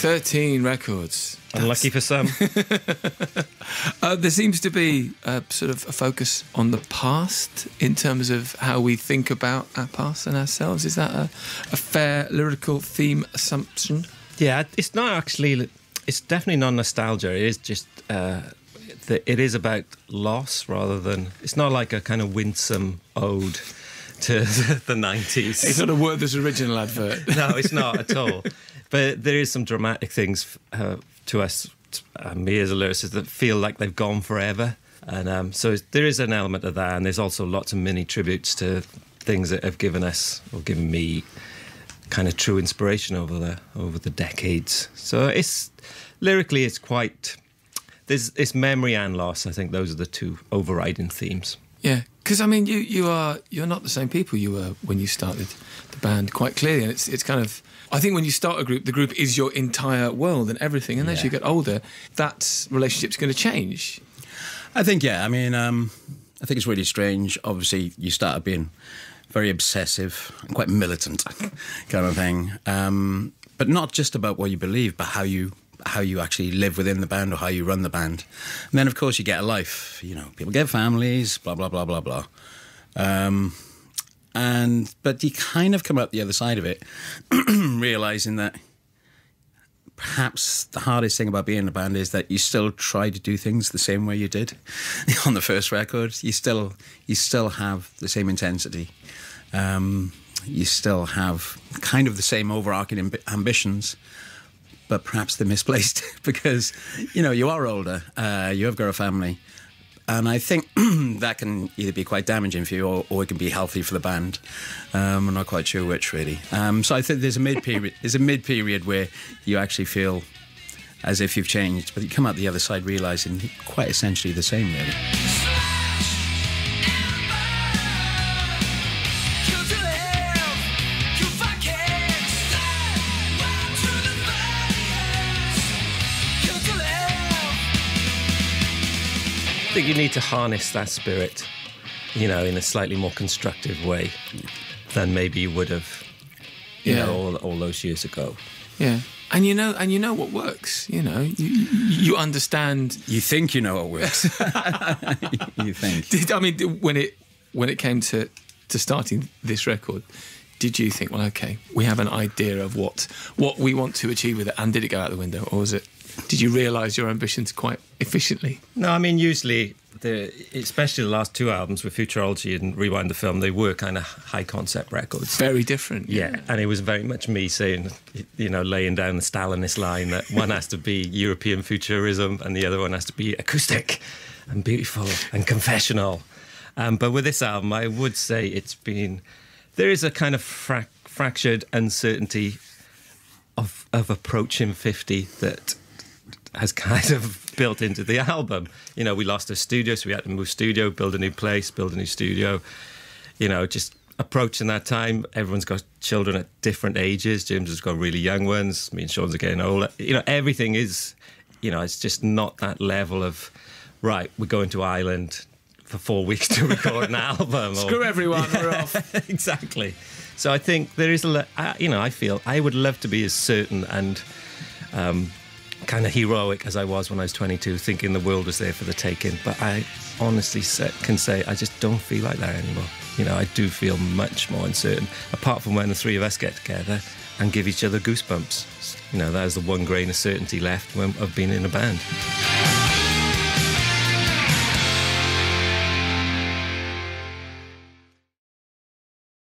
13 records. Unlucky for some. There seems to be sort of a focus on the past in terms of how we think about our past and ourselves. Is that a fair lyrical theme assumption? Yeah, it's not actually... It's definitely not nostalgia. It is just... it is about loss rather than... It's not like a kind of winsome ode to the 90s. It's not a Werther's original advert. No, it's not at all. But there is some dramatic things to us, me as a lyricist, that feel like they've gone forever. And so there is an element of that, and there's also lots of mini tributes to things that have given us, or given me, kind of true inspiration over the decades. So lyrically it's quite... It's memory and loss. I think those are the two overriding themes. Yeah, because I mean, you're not the same people you were when you started the band, quite clearly, and it's kind of... I think when you start a group, the group is your entire world and everything, and as you get older, that relationship's going to change. I think, yeah. I mean, I think it's really strange. Obviously, you start being very obsessive and quite militant kind of thing, but not just about what you believe, but how you actually live within the band or how you run the band. And then, of course, you get a life. You know, people get families, blah, blah, blah, blah, blah. But you kind of come out the other side of it, realising that perhaps the hardest thing about being in a band is that you still try to do things the same way you did on the first record. You still have the same intensity. You still have kind of the same overarching ambitions, but perhaps they're misplaced because, you know, you are older, you have got a family. And I think that can either be quite damaging for you or it can be healthy for the band. I'm not quite sure which, really. So I think there's a mid-period where you actually feel as if you've changed, but you come out the other side realising you're quite essentially the same, really. I think you need to harness that spirit, you know, in a slightly more constructive way than maybe you would have, you know, all those years ago. Yeah, and you know what works. You know, you understand. You think you know what works. You think. I mean, when it came to starting this record, did you think, well, okay, we have an idea of what we want to achieve with it, and did it go out the window, or was it? Did you realise your ambitions quite efficiently? No, I mean, usually, especially the last two albums with Futurology and Rewind the Film, they were kind of high-concept records. Very different. Yeah, and it was very much me saying, you know, laying down the Stalinist line that one has to be European futurism and the other one has to be acoustic and beautiful and confessional. But with this album, I would say there is a kind of fractured uncertainty of approaching 50 that has kind of built into the album. You know, we lost our studio, so we had to move studio, build a new place, build a new studio. You know, just approaching that time. Everyone's got children at different ages. James has got really young ones. Me and Sean's are getting older. You know, everything is, you know, it's just not that level of, right, we're going to Ireland for 4 weeks to record an album. Screw everyone, we're off. Exactly. So I think there is you know, I feel I would love to be as certain and kind of heroic as I was when I was 22, thinking the world was there for the taking. But I honestly can say I just don't feel like that anymore. You know, I do feel much more uncertain, apart from when the three of us get together and give each other goosebumps. You know, that is the one grain of certainty left of being in a band.